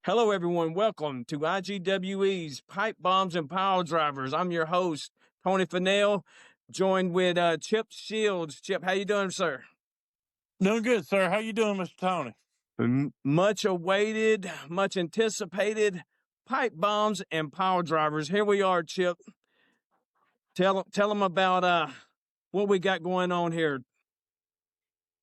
Hello, everyone. Welcome to IGWE's Pipebombs and Piledrivers. I'm your host, Tony Fennell, joined with Chip Scheels. Chip, how you doing, sir? Doing good, sir. How you doing, Mr. Tony? Much awaited, much anticipated pipe bombs and pile drivers. Here we are, Chip. Tell them about what we got going on here.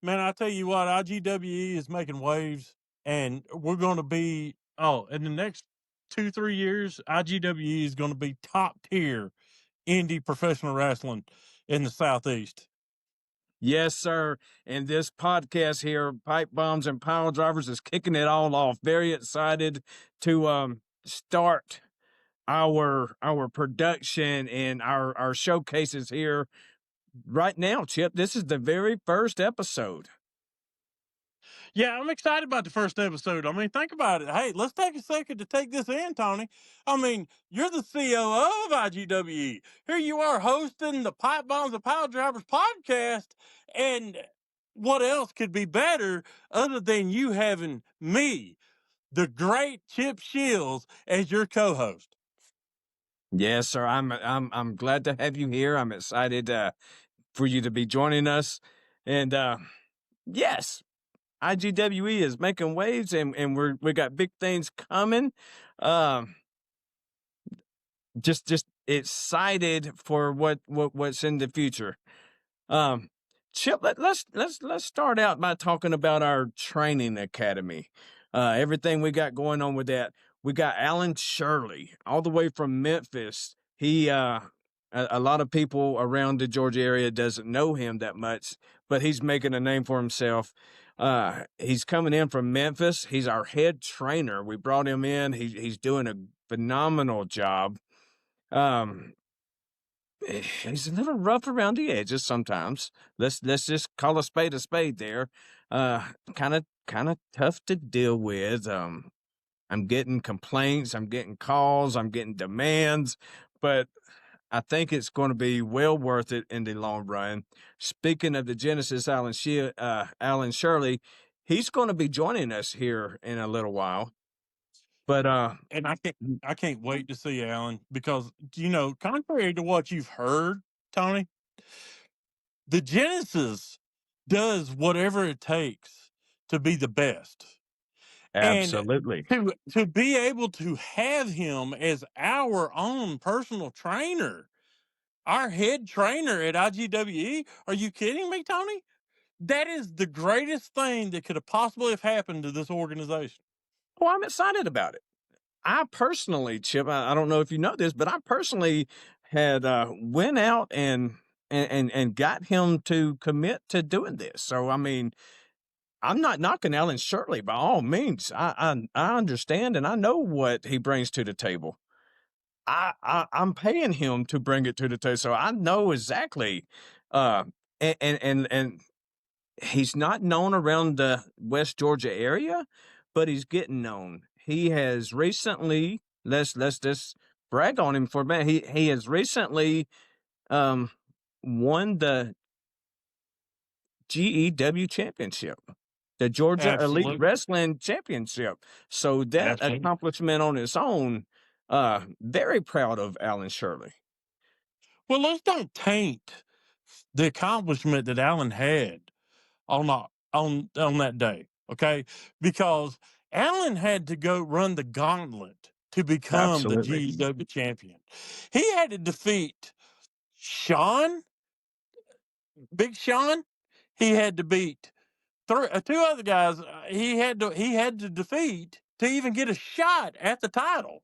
Man, I tell you what, IGWE is making waves, and we're going to be, in the next 2-3 years, IGWE is going to be top tier indie professional wrestling in the Southeast. Yes, sir. And this podcast here, Pipe Bombs and Pile Drivers, is kicking it all off. Very excited to start our production and our showcases here right now, Chip. This is the very first episode. Yeah, I'm excited about the first episode. I mean, think about it. Hey, let's take a second to take this in, Tony. I mean, you're the COO of IGWE. Here you are hosting the Pipe Bombs and Pile Drivers podcast. And what else could be better other than you having me, the great Chip Scheels, as your co-host? Yes, sir. I'm glad to have you here. I'm excited for you to be joining us. And yes, IGWE is making waves, and we got big things coming. Um, just excited for what's in the future. Um, Chip, let's start out by talking about our training academy. Everything we got going on with that. We got Alan Shirley all the way from Memphis. He a lot of people around the Georgia area doesn't know him that much, but he's making a name for himself. He's coming in from Memphis. He's our head trainer. We brought him in. He's doing a phenomenal job. Um, He's a little rough around the edges sometimes. Let's just call a spade there. Kind of tough to deal with. I'm getting complaints, I'm getting calls, I'm getting demands, but I think it's going to be well worth it in the long run. Speaking of the Genesis, Alan Shirley, he's going to be joining us here in a little while. But And I can't wait to see Alan because, contrary to what you've heard, Tony, the Genesis does whatever it takes to be the best. And absolutely. to be able to have him as our own personal trainer, our head trainer at IGWE, are you kidding me, Tony? That is the greatest thing that could have possibly have happened to this organization. Oh, I'm excited about it. I personally, Chip, I don't know if you know this, but I personally had went out and got him to commit to doing this. So I mean, I'm not knocking Alan Shirley by all means. I understand and I know what he brings to the table. I'm paying him to bring it to the table, so I know exactly. Uh, and he's not known around the West Georgia area, but he's getting known. He has recently, let's just brag on him for a minute. He has recently won the GEW championship, the Georgia Elite Absolutely. Wrestling Championship. So that Absolutely. accomplishment on its own, very proud of Alan Shirley. Well, let's don't taint the accomplishment that Alan had on that day, okay? Because Alan had to go run the gauntlet to become the Absolutely. GEW champion. He had to defeat Sean, Big Sean. He had to beat two other guys. He had to defeat to even get a shot at the title.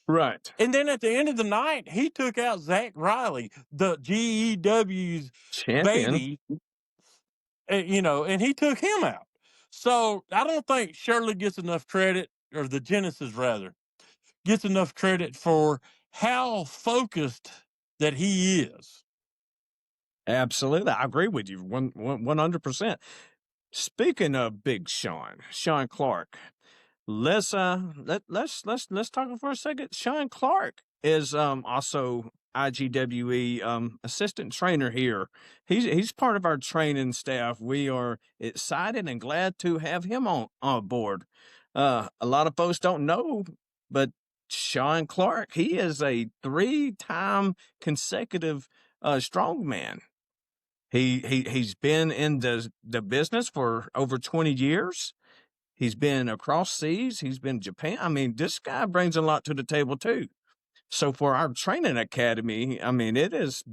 Right. And then at the end of the night, he took out Zach Riley, the GEW's Champion. baby, and he took him out. So I don't think Shirley gets enough credit, or the Genesis rather, gets enough credit for how focused that he is. Absolutely. I agree with you 100%. Speaking of Big Sean Clark, let's talk for a second. Sean Clark is also IGWE assistant trainer here. He's part of our training staff. We are excited and glad to have him on board. A lot of folks don't know, but Sean Clark, he is a 3-time consecutive strongman. He's been in the business for over 20 years. He's been across seas. He's been Japan. I mean, this guy brings a lot to the table too. So for our training academy, I mean, it's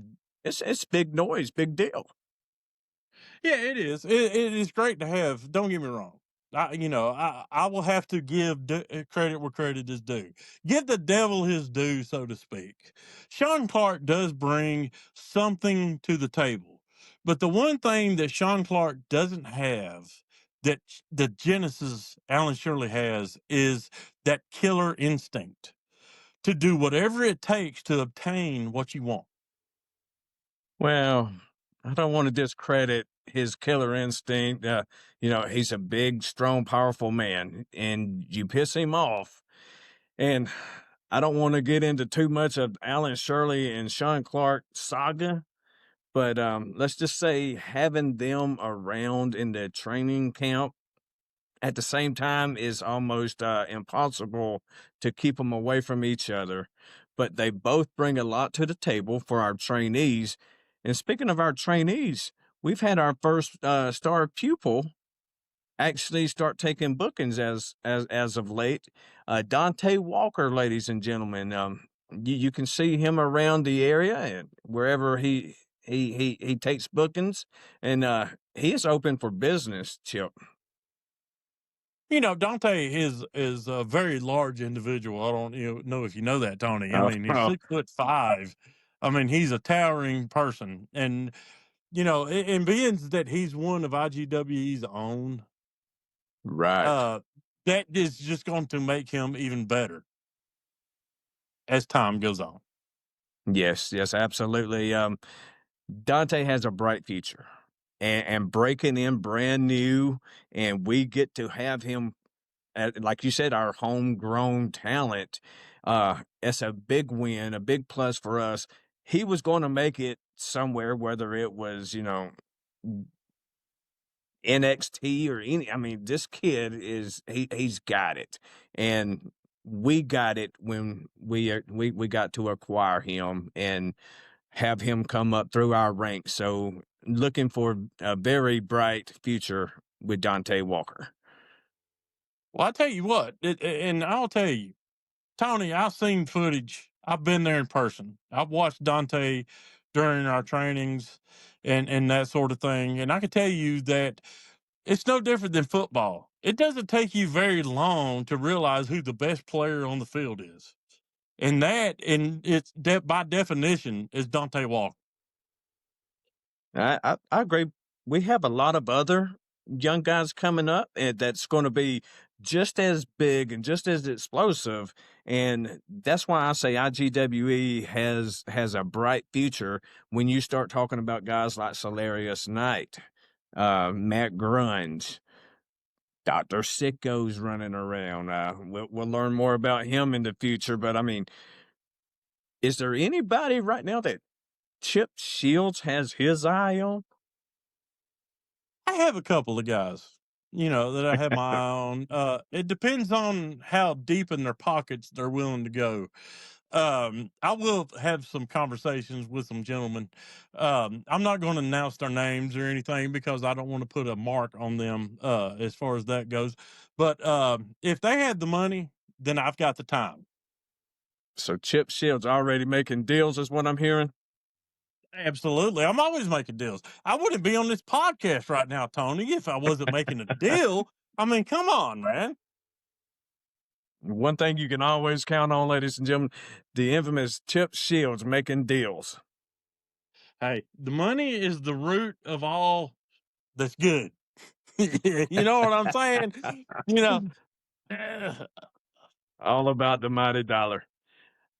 big noise, big deal. Yeah, it is. It is great to have. Don't get me wrong. I will have to give credit where credit is due. Give the devil his due, so to speak. Sean Clark does bring something to the table, but the one thing that Sean Clark doesn't have that the Genesis Alan Shirley has is that killer instinct to do whatever it takes to obtain what you want. Well, I don't want to discredit his killer instinct. He's a big, strong, powerful man, and you piss him off. And I don't want to get into too much of Alan Shirley and Sean Clark saga, but let's just say having them around in the training camp at the same time is almost impossible to keep them away from each other. But they both bring a lot to the table for our trainees. And speaking of our trainees, we've had our first star pupil actually start taking bookings as of late. Dante Walker, ladies and gentlemen, you can see him around the area and wherever he takes bookings, and he is open for business. Chip. Dante is a very large individual. I don't know if you know that, Tony. I Oh, mean, he's oh, 6'5". I mean, he's a towering person, and and being that he's one of IGWE's own, right. uh, that is just going to make him even better as time goes on. Yes, yes, absolutely. Dante has a bright future, and breaking in brand new, and we get to have him, like you said, our homegrown talent. It's a big win, a big plus for us. He was going to make it somewhere, whether it was, NXT or any. I mean, this kid he's got it, and we got it when we got to acquire him and have him come up through our ranks. So looking for a very bright future with Dante Walker. Well, I tell you what, and I'll tell you, Tony, I've seen footage. I've been there in person. I've watched Dante during our trainings and that sort of thing, and I can tell you that it's no different than football. It doesn't take you very long to realize who the best player on the field is. And it's by definition is Dante Walker. I agree. We have a lot of other young guys coming up, and that's going to be just as big and just as explosive. And that's why I say IGWE has a bright future when you start talking about guys like Solarius Knight, Matt Grunge, Dr. Sicko's running around. We'll learn more about him in the future. But I mean, is there anybody right now that Chip Scheels has his eye on? I have a couple of guys, that I have my eye on. It depends on how deep in their pockets they're willing to go. I will have some conversations with some gentlemen. I'm not going to announce their names or anything because I don't want to put a mark on them as far as that goes. But if they had the money, then I've got the time. So Chip Shields already making deals is what I'm hearing. Absolutely. I'm always making deals. I wouldn't be on this podcast right now, Tony, if I wasn't making a deal. I mean, come on, man. One thing you can always count on, ladies and gentlemen, the infamous Chip Shields making deals. Hey, the money is the root of all that's good. You know what I'm saying? You know, All about the mighty dollar.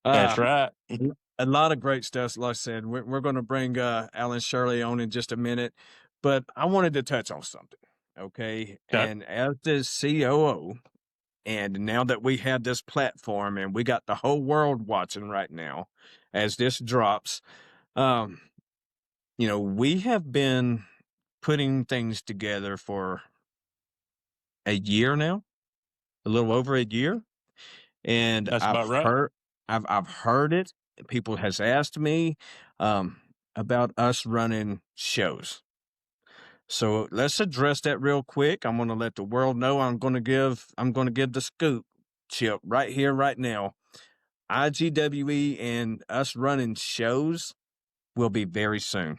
that's Uh, right. a lot of great stuff. Like I said, we're going to bring Alan Shirley on in just a minute, but I wanted to touch on something. Okay. Okay. And as the COO, and now that we have this platform and we got the whole world watching right now as this drops, um, we have been putting things together for a year now. a little over a year, and That's about right. I've heard it. People has asked me about us running shows. So let's address that real quick. I'm going to let the world know. I'm going to give the scoop, Chip, right here, right now. IGWE and us running shows will be very soon.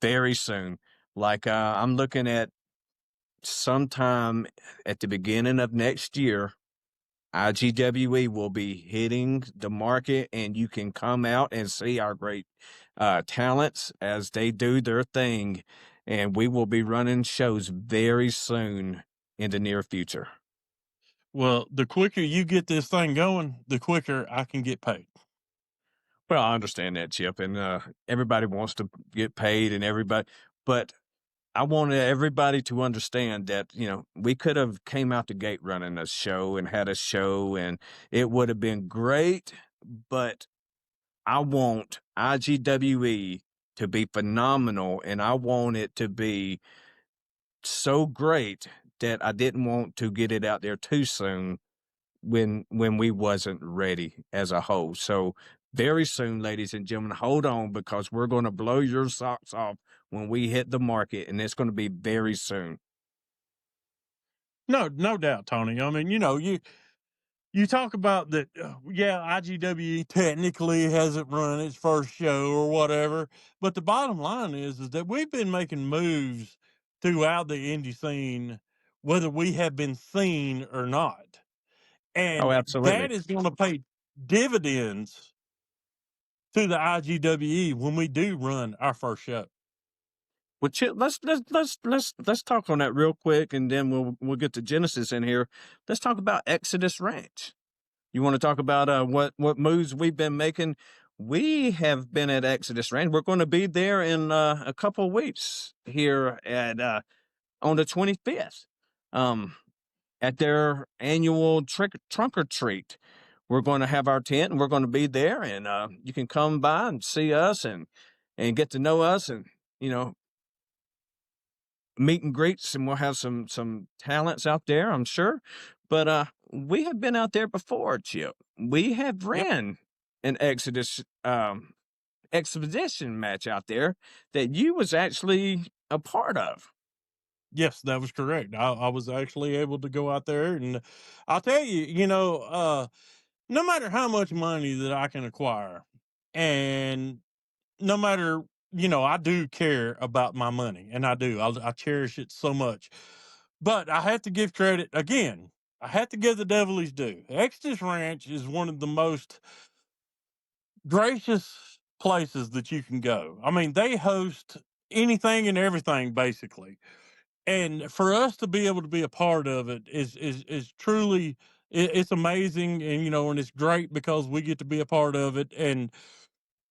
Very soon. Like I'm looking at sometime at the beginning of next year. IGWE will be hitting the market, and you can come out and see our great talents as they do their thing. And we will be running shows very soon in the near future. Well, the quicker you get this thing going, the quicker I can get paid. Well, I understand that, Chip, and everybody wants to get paid, and but I wanted everybody to understand that, we could have came out the gate running a show and had a show, and it would have been great, but I want IGWE to be phenomenal, and I want it to be so great that I didn't want to get it out there too soon when we wasn't ready as a whole. So very soon, ladies and gentlemen, hold on, because we're going to blow your socks off when we hit the market, and it's going to be very soon. No doubt, Tony. I mean, you talk about that. Yeah, IGWE technically hasn't run its first show or whatever, but the bottom line is that we've been making moves throughout the indie scene, whether we have been seen or not, Oh, and that absolutely. is going to pay dividends to the IGWE when we do run our first show. Well, Chip, let's talk on that real quick, and then we'll get to Genesis in here. Let's talk about Exodus Ranch. You want to talk about what moves we've been making? We have been at Exodus Ranch. We're going to be there in a couple of weeks here at on the 25th, at their annual trunk or treat. We're going to have our tent, and we're going to be there, and you can come by and see us and get to know us, and you know meet and greets, and we'll have some talents out there, I'm sure. But we have been out there before, Chip. We have Yep. ran an expedition match out there that you was actually a part of. Yes, that was correct. I was actually able to go out there, and I'll tell you, no matter how much money that I can acquire, and no matter, I do care about my money, and I do. I cherish it so much. But I have to give credit again. I have to give the devil his due. Exodus Ranch is one of the most gracious places that you can go. I mean, they host anything and everything basically. And for us to be able to be a part of it is truly it's amazing, and and it's great because we get to be a part of it, and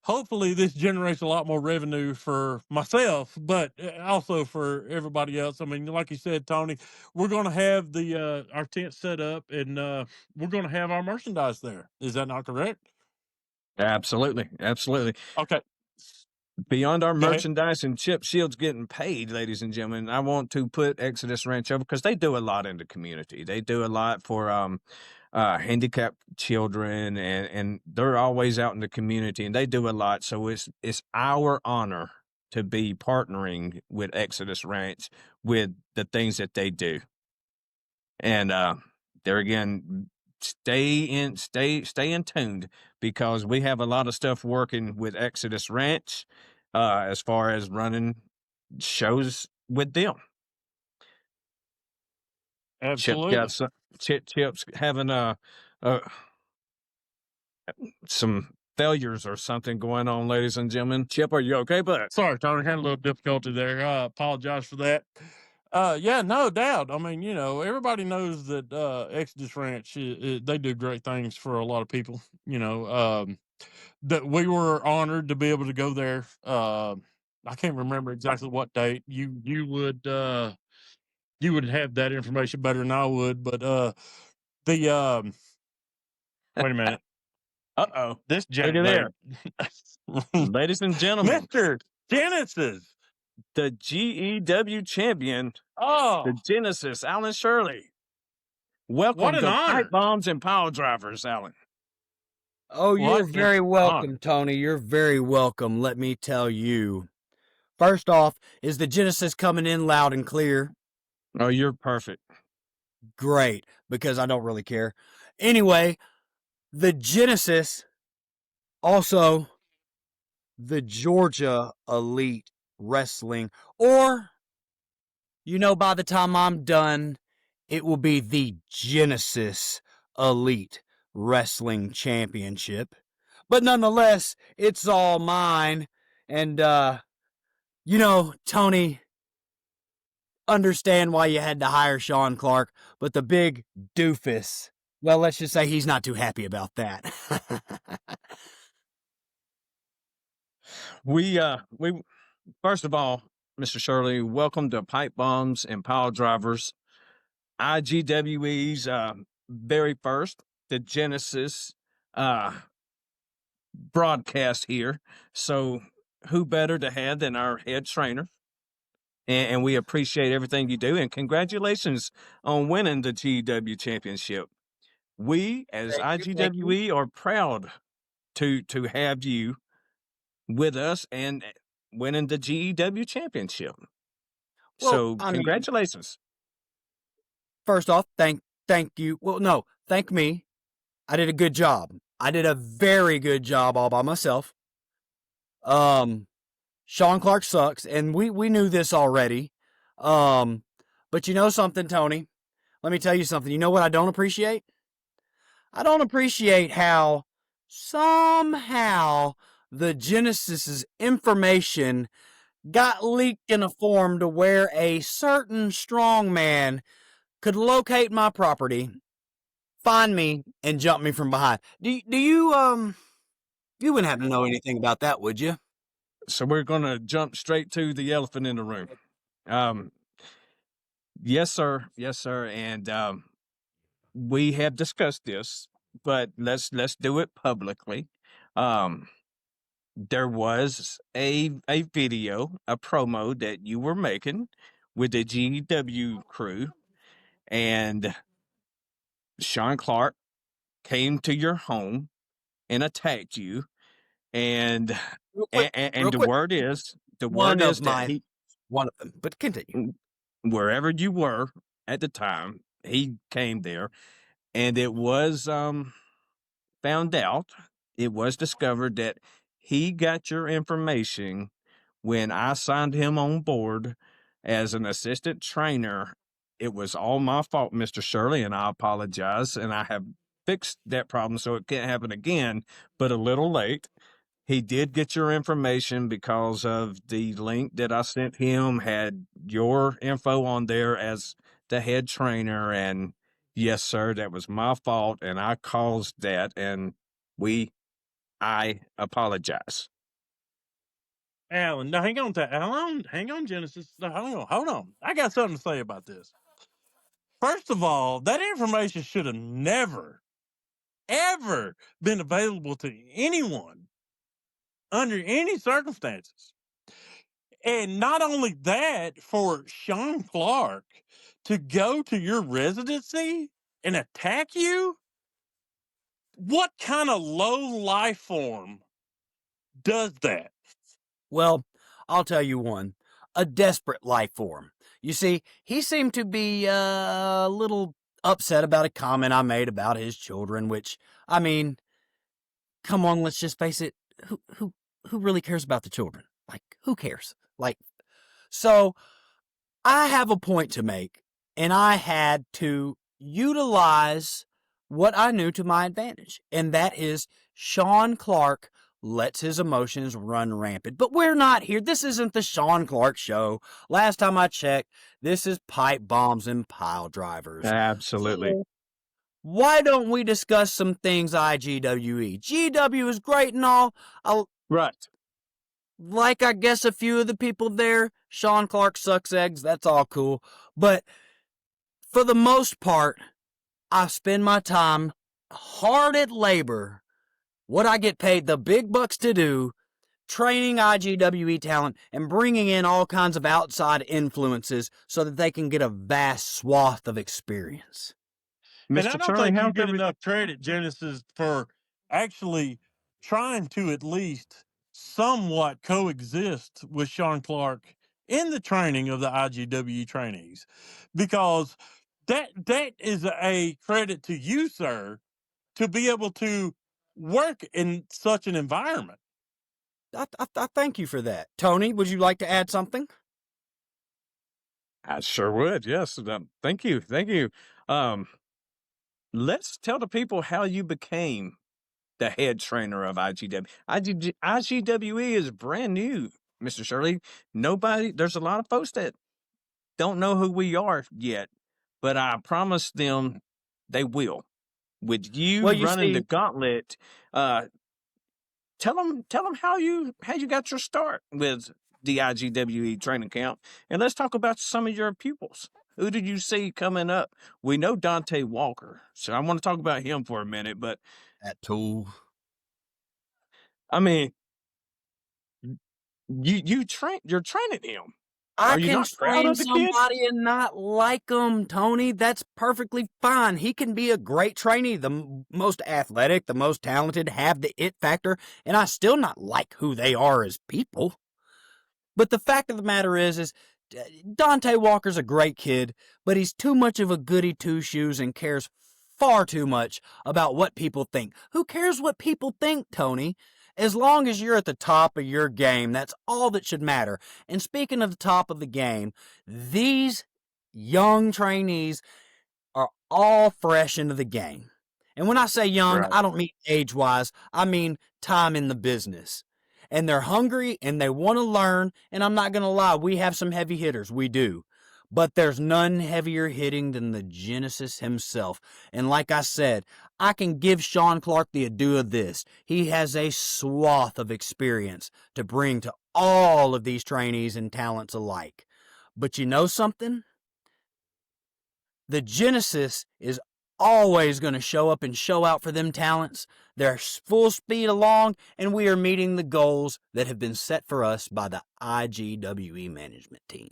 hopefully this generates a lot more revenue for myself, but also for everybody else. I mean, like you said, Tony, we're going to have the our tent set up, and we're going to have our merchandise there. Is that not correct? Absolutely, absolutely. Okay, Beyond our go ahead. merchandise and Chip Shields getting paid, ladies and gentlemen, I want to put Exodus Ranch over because they do a lot in the community. They do a lot for handicapped children, and they're always out in the community, and they do a lot. So it's our honor to be partnering with Exodus Ranch with the things that they do. And there again, stay in tuned, because we have a lot of stuff working with Exodus Ranch as far as running shows with them. Chip's got Absolutely. Chip's having uh some failures or something going on, ladies and gentlemen. Chip, are you okay, bud? Sorry, Tony, had a little difficulty there. I apologize for that. Yeah, no doubt. I mean, everybody knows that Exodus Ranch, they do great things for a lot of people. That we were honored to be able to go there. I can't remember exactly what date. You would have that information better than I would, but the wait a minute. Uh-oh. This Look Janet at there. lady, Ladies and gentlemen, Mister Genesis. the GEW champion, the Oh, Genesis, Alan Shirley. Welcome What an to honor. Pipebombs and Piledrivers, Alan. Oh, you're What an very welcome, honor. Tony. You're very welcome, let me tell you. First off, is the Genesis coming in loud and clear? Oh, you're perfect. Great, because I don't really care. Anyway, the Genesis, also the Georgia Elite Wrestling, or, by the time I'm done, it will be the Genesis Elite Wrestling Championship. But nonetheless, it's all mine. And, Tony, understand why you had to hire Sean Clark, but the big doofus, well, let's just say he's not too happy about that. We first of all, Mr. Shirley, welcome to Pipebombs and Piledrivers, IGWE's very first, the Genesis broadcast here. So who better to have than our head trainer? And we appreciate everything you do. And congratulations on winning the GW championship. We, as Thank you. IGWE, are proud to have you with us and winning the GEW championship. Well, So I mean, congratulations. first off, thank you. Well, no, thank me. I did a good job. I did a very good job all by myself. Sean Clark sucks, and we knew this already. But you know something, Tony? Let me tell you something. You know what I don't appreciate? I don't appreciate how somehow the Genesis's information got leaked in a form to where a certain strong man could locate my property, find me, and jump me from behind. Do you you wouldn't happen to know anything about that, would you? So we're going to jump straight to the elephant in the room. Yes, sir. Yes, sir. And we have discussed this, but let's do it publicly. There was a video, a promo that you were making with the GW crew, and Sean Clark came to your home and attacked you. And Real quick, and the word is one of that one of them. But continue. wherever you were at the time, he came there, and it was found out, it was discovered that he got your information when I signed him on board as an assistant trainer. It was all my fault, Mr. Shirley, and I apologize. And I have fixed that problem so it can't happen again, but a little late. He did get your information because of the link that I sent him had your info on there as the head trainer. And yes, sir, that was my fault, and I caused that. And I apologize. Alan, now hang on, Genesis. No, hold on. I got something to say about this. First of all, that information should have never, ever been available to anyone under any circumstances. And not only that, for Sean Clark to go to your residency and attack you, what kind of low life form does that? Well, I'll tell you one. A desperate life form. You see, he seemed to be a little upset about a comment I made about his children, which, I mean, come on, let's just face it. Who really cares about the children? Like, who cares? Like, so I have a point to make, and I had to utilize what I knew to my advantage, and that is Sean Clark lets his emotions run rampant. But we're not here. This isn't the Sean Clark show. Last time I checked, this is Pipe Bombs and Piledrivers. Absolutely. So why don't we discuss some things IGWE? GW is great and all. Right. Like, I guess a few of the people there, Sean Clark sucks eggs, that's all cool. But for the most part, I spend my time hard at labor, what I get paid the big bucks to do, training IGWE talent and bringing in all kinds of outside influences so that they can get a vast swath of experience. And I Mr. don't Shirley, think you how's get every? enough credit, Genesis, for actually trying to at least somewhat coexist with Sean Clark in the training of the IGWE trainees, because that is a credit to you, sir, to be able to work in such an environment. I thank you for that. Tony, would you like to add something? I sure would. Yes. Thank you. Thank you. Um, let's tell the people how you became the head trainer of IGW. IGWE is brand new, Mr. Shirley. There's a lot of folks that don't know who we are yet, but I promise them they will. With you Well, you running the see, gauntlet, uh, tell them how you got your start with the IGWE training camp, and let's talk about some of your pupils. Who did you see coming up? We know Dante Walker, so I want to talk about him for a minute. But that tool. I mean, you're training him. I Are you can not proud train of the kid? somebody and not like him, Tony. That's perfectly fine. He can be a great trainee, the most athletic, the most talented, have the it factor, and I still not like who they are as people. But the fact of the matter is Dante Walker's a great kid, but he's too much of a goody two shoes and cares far too much about what people think. Who cares what people think, Tony? As long as you're at the top of your game, that's all that should matter. And speaking of the top of the game, these young trainees are all fresh into the game. And when I say young, Right. I don't mean age-wise. I mean time in the business. And they're hungry and they want to learn. And I'm not going to lie, we have some heavy hitters. We do. But there's none heavier hitting than the Genesis himself. And like I said, I can give Sean Clark the ado of this. He has a swath of experience to bring to all of these trainees and talents alike. But you know something? The Genesis is always going to show up and show out for them talents. They're full speed along, and we are meeting the goals that have been set for us by the IGWE management team.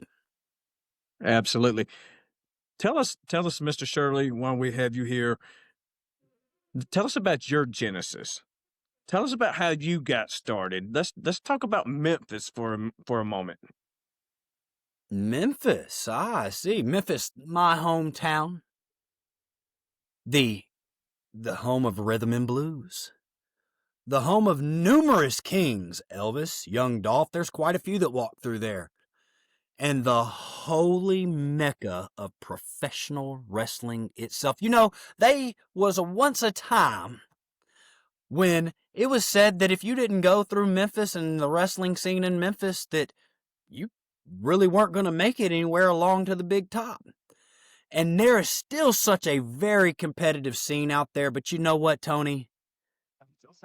Absolutely. Tell us, Mr. Shirley, while we have you here, tell us about your genesis. Tell us about how you got started. Let's talk about Memphis for a moment. Memphis, I see. Memphis, my hometown. The home of rhythm and blues. The home of numerous kings. Elvis, Young Dolph, there's quite a few that walk through there. And the holy mecca of professional wrestling itself. You know, they was once a time when it was said that if you didn't go through Memphis and the wrestling scene in Memphis, that you really weren't going to make it anywhere along to the big top. And there is still such a very competitive scene out there. But you know what, Tony?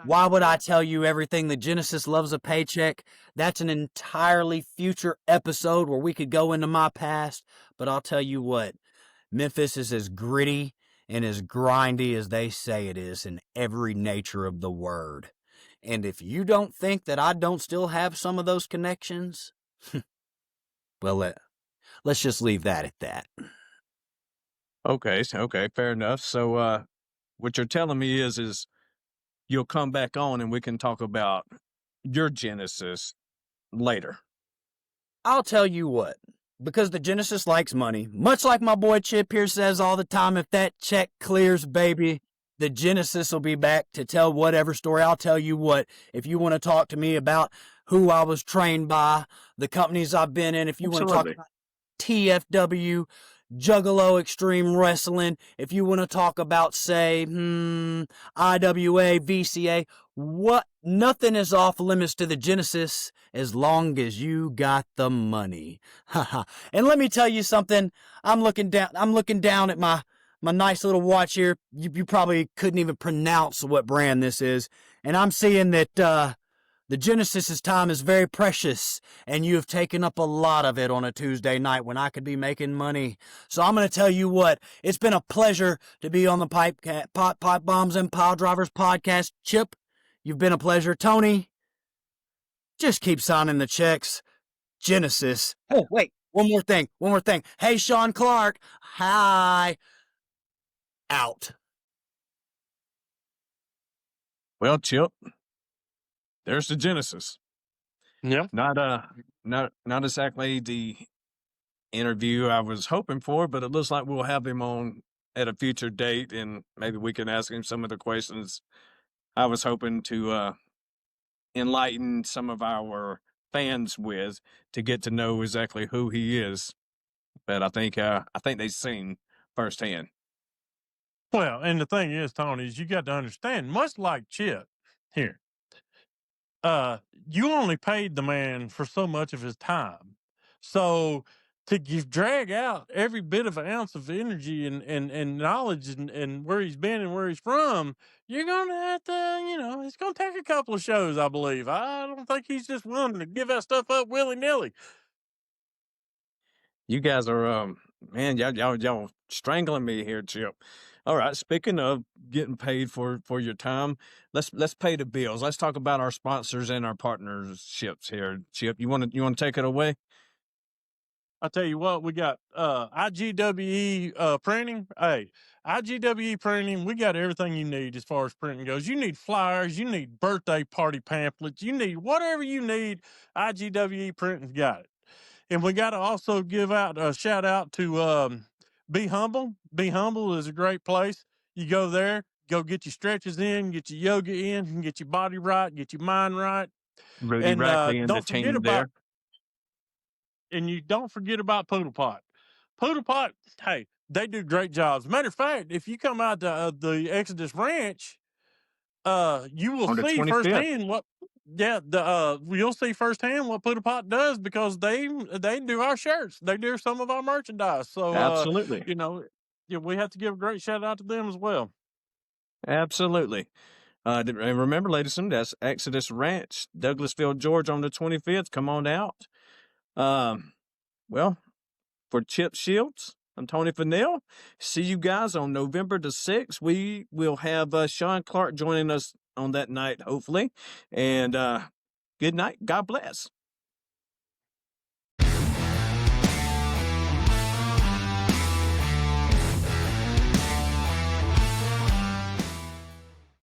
Why would I tell you everything the Genesis loves a paycheck? That's an entirely future episode where we could go into my past. But I'll tell you what, Memphis is as gritty and as grindy as they say it is in every nature of the word. And if you don't think that I don't still have some of those connections, well, let's just leave that at that. Okay, fair enough. So, what you're telling me is you'll come back on and we can talk about your genesis later. I'll tell you what, because the Genesis likes money, much like my boy Chip here says all the time, if that check clears, baby, the Genesis will be back to tell whatever story. I'll tell you what, if you want to talk to me about who I was trained by, the companies I've been in, if you want to talk Absolutely. about TFW, Juggalo Extreme Wrestling, if you want to talk about, say, IWA, VCA, nothing is off limits to the Genesis as long as you got the money. And let me tell you something, I'm looking down at my nice little watch here. You probably couldn't even pronounce what brand this is, and I'm seeing that the Genesis's time is very precious, and you have taken up a lot of it on a Tuesday night when I could be making money. So I'm going to tell you what, it's been a pleasure to be on the Pipebombs and Piledrivers podcast. Chip, you've been a pleasure. Tony, just keep signing the checks. Genesis. Oh, wait, one more thing. Hey, Sean Clark. Hi. out. Well, Chip, there's the genesis. Yeah. Not exactly the interview I was hoping for, but it looks like we'll have him on at a future date, and maybe we can ask him some of the questions I was hoping to enlighten some of our fans with, to get to know exactly who he is. But I think they've seen firsthand. Well, and the thing is, Tony, is you got to understand, much like Chip here, you only paid the man for so much of his time. So to drag out every bit of an ounce of energy and knowledge and where he's been and where he's from, you're going to have to, it's going to take a couple of shows, I believe. I don't think he's just willing to give that stuff up willy-nilly. You guys are man, y'all strangling me here, Chip. All right, speaking of getting paid for your time, let's pay the bills. Let's talk about our sponsors and our partnerships here. Chip, you want to take it away? I tell you what, we got IGWE printing. Hey, IGWE printing, we got everything you need as far as printing goes. You need flyers, you need birthday party pamphlets, you need whatever you need. IGWE printing's got it. And we got to also give out a shout out to Be Humble. Be Humble is a great place. You go there, go get your stretches in, get your yoga in, get your body right, get your mind right. Rudy And Rackley and the don't forget team about there. and you don't forget about Poodle Pot. Poodle Pot, hey, they do great jobs. Matter of fact, if you come out to the Exodus Ranch, you will On the see 25th. firsthand you'll see firsthand what Poodle Pot does, because they do our shirts. They do some of our merchandise. So, Absolutely. We have to give a great shout out to them as well. Absolutely. And remember, ladies and gentlemen, that's Exodus Ranch, Douglasville, Georgia, on the 25th. Come on out. Well, for Chip Scheels, I'm Tony Fennell. See you guys on November the 6th. We will have Sean Clark joining us on that night, hopefully. And good night. God bless.